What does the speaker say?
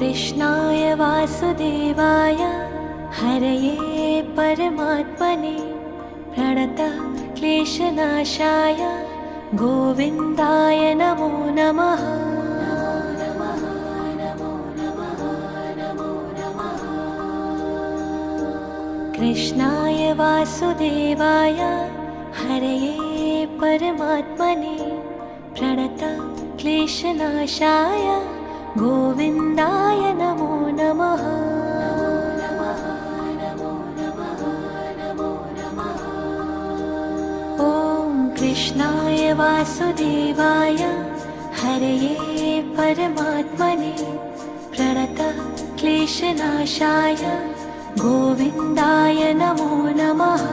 कृष्णाय वासुदेवाय हरये परमात्मने प्रणतः क्लेशनाशाय गोविन्दाय नमो नमः। कृष्णाय वासुदेवाय हरये परमात्मने प्रणतः क्लेशनाशाय गोविन्दाय नमो नमः। कृष्णाय वासुदेवाय हरये परमात्मने प्रणतः क्लेशनाशाय गोविन्दाय नमो नमः।